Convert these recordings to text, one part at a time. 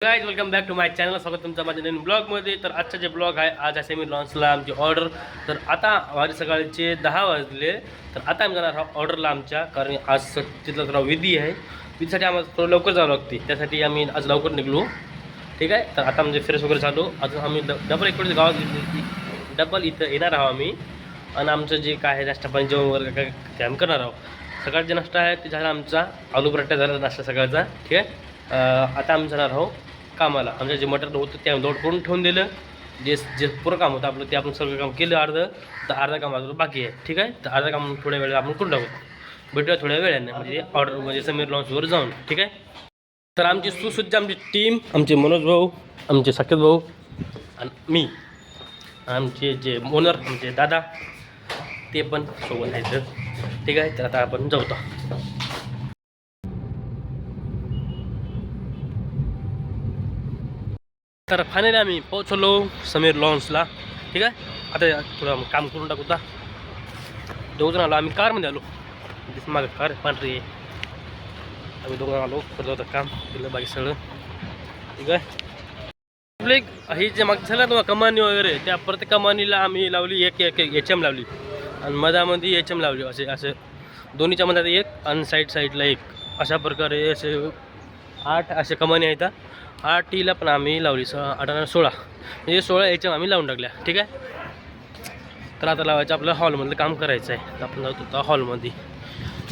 Guys welcome back to my channel. स्वागत तुमचं माझ्या नवीन ब्लॉगमध्ये. तर आजचा जे ब्लॉग आहे आज आहे सेमी लॉन्चला आमची ऑर्डर. तर आता वारी सकाळचे 10 वाजले. तर आता आम्ही जाणार आहोत ऑर्डरला आमच्या, कारण आज तिथला जरा विधी आहे. विधीसाठी आम्हाला थोडं लवकर जावं लागते, त्यासाठी आम्ही आज लवकर निघलो. ठीक आहे. तर आता म्हणजे फ्रेश वगैरे झालो. अजून आम्ही डबल इकडे गावात डबल इथं येणार आहोत आम्ही. आणि आमचं जे काय आहे नाश्ता पाणी जेवण वगैरे काय ते आम्ही करणार आहोत. सकाळचा नाश्ता आहे ते झाला आमचा, आलू पराठा झाला नाश्ता सकाळचा. ठीक आहे. आता आम्ही जाणार आहोत कामाला. आमचं जे मटेरियल होतं ते आम्ही लोड करून ठेवून दिलं. जे पुरं काम होतं आपलं ते आपण सगळं काम केलं अर्धं. तर अर्धा काम अजून बाकी आहे. ठीक आहे. तर अर्धा काम थोड्या वेळेला आपण करून टाकू. भेटूया थोड्या वेळाने, म्हणजे ऑर्डर म्हणजे समीर लॉन्चवर जाऊन. ठीक आहे. तर आमची सुसज्ज आमची टीम, आमचे मनोज भाऊ, आमचे साकेत भाऊ आणि मी, आमचे जे ओनर म्हणजे दादा ते पण सोबत आहेत. ठीक आहे. तर आता आपण जाऊ. तर फायनली आम्ही पोहोचलो समीर लॉन्सला. ठीक आहे. आता थोडं काम करून टाकू. दोघं आलो आम्ही, कारमध्ये आलो. मागं कार पांढरी आहे. आम्ही दोघं आलो करत होतं काम दिलं बाकी सगळं. ठीक आहे. आपले हे जे मागचं झालं ना कमानी वगैरे, त्या प्रत्येक कमानीला आम्ही लावली एक एक HM लावली आणि मधामध्ये HM लावली. असे दोन्हीच्या मध्ये एक आणि साईडला एक, अशा प्रकारे असे 8 असे कमानी आहेत. 8ला पण आम्ही लावली. 8 आणि 16 म्हणजे 16 HM आम्ही लावून टाकल्या. ठीक आहे. तर आता लावायचं आपलं हॉलमधलं काम करायचं आहे. तर आपण जातो आता हॉलमध्ये.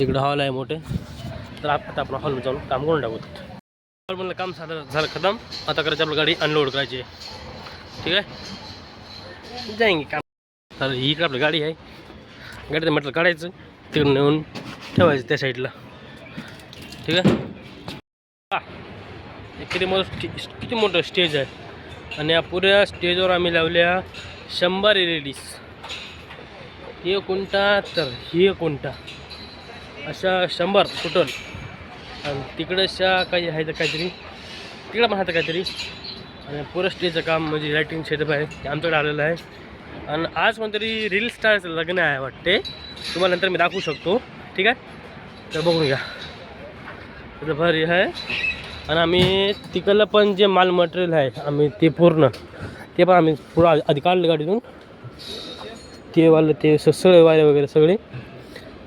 इकडं हॉल आहे मोठे. तर आता आपण हॉलमध्ये जाऊन काम करून टाकू. हॉलमधलं काम झालं खतम. आता करायचं आपलं गाडी अनलोड करायची आहे. ठीक आहे. जाईंगे काम. तर इकडं आपली गाडी आहे. गाडीचं म्हटलं काढायचं, तिकडून नेऊन ठेवायचं त्या साईडला. ठीक आहे. किती मोठं स्टेज आहे. आणि या पुऱ्या स्टेजवर आम्ही लावल्या 100 LEDs. हे कोणता तर हे कोणता अशा 100 टोटल. आणि तिकडं अशा काही आहे तर काहीतरी, तिकडं पण आहे तर काहीतरी. आणि पुरं स्टेजचं काम म्हणजे लाईटिंग सेटअप आहे ते आमच्याकडे आलेलं आहे. आणि आज कोणतरी रील स्टारचं लग्न आहे वाटते. तुम्हाला नंतर मी दाखवू शकतो. ठीक आहे. तर बघून घ्या. तर भारी आहे. आणि आम्ही तिकडलं पण जे माल मटेरियल आहे आम्ही ते पूर्ण ते पण आम्ही पुढं आधी काढलं गाडीतून. ते वालं ते सगळे वायर वगैरे सगळे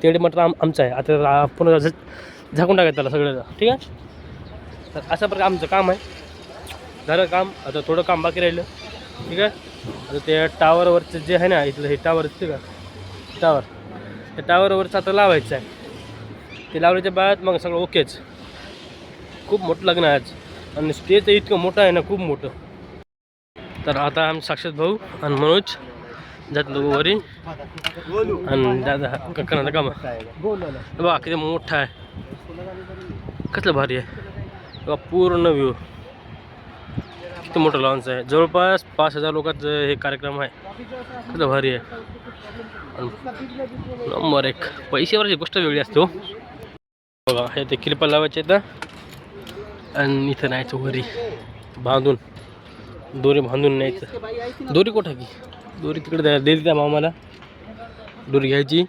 तेवढे मटेरियल आमचं आहे. आता पुन्हा झाकून टाकायचं त्याला सगळं. ठीक आहे. तर अशा प्रकारे आमचं काम आहे. झालं काम. आता थोडं काम बाकी राहिलं. ठीक आहे. आता ते टावरवरचं जे आहे ना इथलं हे टावर असते का टावर, त्या टावरवरचं आता लावायचं आहे. ते लावल्याच्या बाद मग सगळं ओकेच. खूप मोठं लग्न आहे आज. आणि स्टेज इतकं मोठं आहे ना, खूप मोठं. तर आता आम्ही साक्षात भाऊ आणि मनोज जातलो वरी. आणि दादा करणार काम बघा किती मोठा आहे. कसलं भारी आहे बघा. पूर्ण व्ह्यू किती मोठं लॉन्च आहे. जवळपास 5000 लोकांचं हे कार्यक्रम आहे. कसलं भारी आहे. नंबर एक. पैशावरची गोष्ट वेगळी असते हो. बघा हे ते किरपा लावायचे आहेत. आणि इथं न्यायचं वरी बांधून, दोरी बांधून न्यायचं. दोरी कुठं की दोरी तिकडे दिली त्या मामाला. दोरी घ्यायची,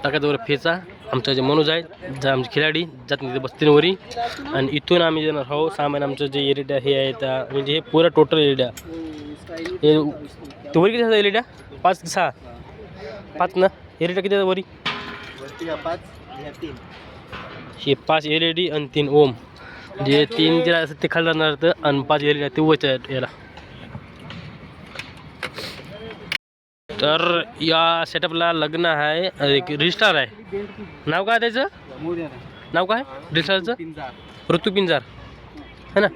टाकायचं वर फेचा. आमचं जे मनोज आहे जे आमचे खिलाडी जात तिथे बसतील वरी. आणि इथून आम्ही येणार आहोत सामान. आमचं जे एरिया हे आहे त्या म्हणजे हे पुरं टोटल एरिया हे वरी किती असतं एरिया 5 की 6 5 ना एरिया किती वरी 5. हे 5 LED आणि 3 ओम. जे 3 जे असं ते खाली राहणार तर आणि 5 LED ते वच आहे याला. तर या सेटअपला लग्न आहे. एक रजिस्टार आहे. नाव काय त्याचं, नाव काय रजिस्टारचं? ऋतू पिंजार है ना.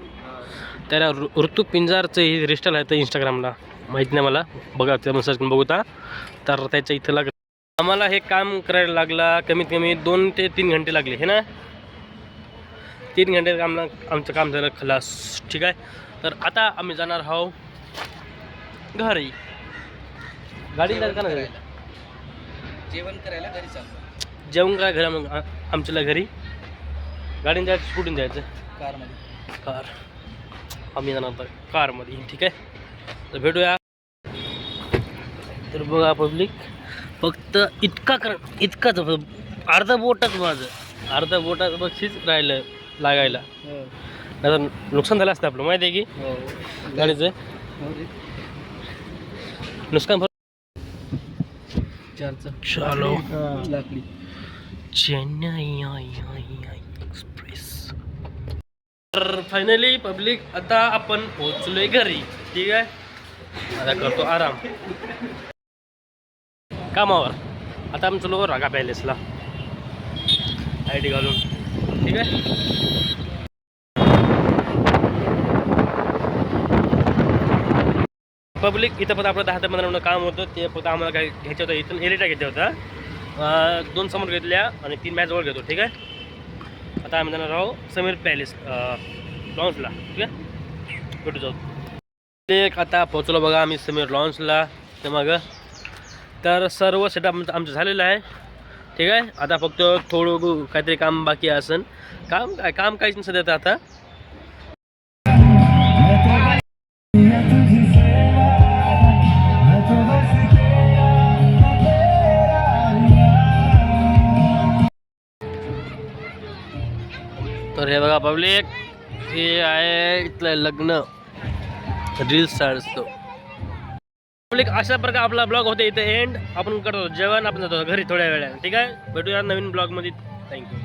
त्याला ऋतू पिंजारचं हे रजिस्टर आहे. तर इंस्टाग्रामला माहीत नाही मला, बघा त्यामुळे सर्च करून बघूता. तर त्याच्या इथं लागलं आम्हाला हे काम करायला लागला कमीत कमी 2 ते 3 घंटे लागले हे ना. 3 घंटे आमचं काम झालं खलास. ठीक आहे. तर आता आम्ही जाणार आहोत घरी. गाडी का ना जेवण करायला घरी चालतो. जेवण काय घरा मग आमच्याला घरी. गाडीने जायचं स्कूटीने जायचं कारमध्ये. कार आम्ही जाणार तर कारमध्ये. ठीक आहे. तर भेटूया. तर बघा पब्लिक फक्त इतकाच अर्धा बोटाच माझं अर्धा बोटाच बक्षीस राहिलं लागायला. आता नुकसान झालं असतं आपलं माहिती आहे की गाडीचं नुकसान चलो लाकडी चेन्नई एक्सप्रेस. तर फायनली पब्लिक आता आपण पोहोचलोय घरी. ठीक आहे, आता करतो आराम कामावर. आता आम्ही चलो रागा पॅलेसला आय डी घालून. ठीक आहे, पब्लिक इथं फक्त आपलं 10 ते 15 मिनिटं काम होतं. ते फक्त आम्हाला काय घ्यायचं होतं, इथून एरिटा घ्यायचा होता. 2 समोर घेतल्या आणि 3 मॅचवर घेतो. ठीक आहे, आता आम्ही जाणार आहोत समीर पॅलेस लॉन्सला. ठीक आहे, भेटू जाऊ. एक आता पोहोचलो बघा आम्ही समीर लॉन्सला. ते मग तर सर्व सेटअप आमचं झालेलं आहे. ठीक आहे, आता फक्त थोडं काहीतरी काम बाकी असेल. काम काहीच नाही सध्या आता. तर हे बघा पब्लिक, हे आहे इथलं लग्न रील्स असतो. पब्लिक अशा प्रकारे आपला ब्लॉग होते इथे एंड. आपण करतो जेवण, आपण जातो घरी थोड्या वेळाने. ठीक आहे, भेटूया नवीन ब्लॉगमध्ये. थँक्यू.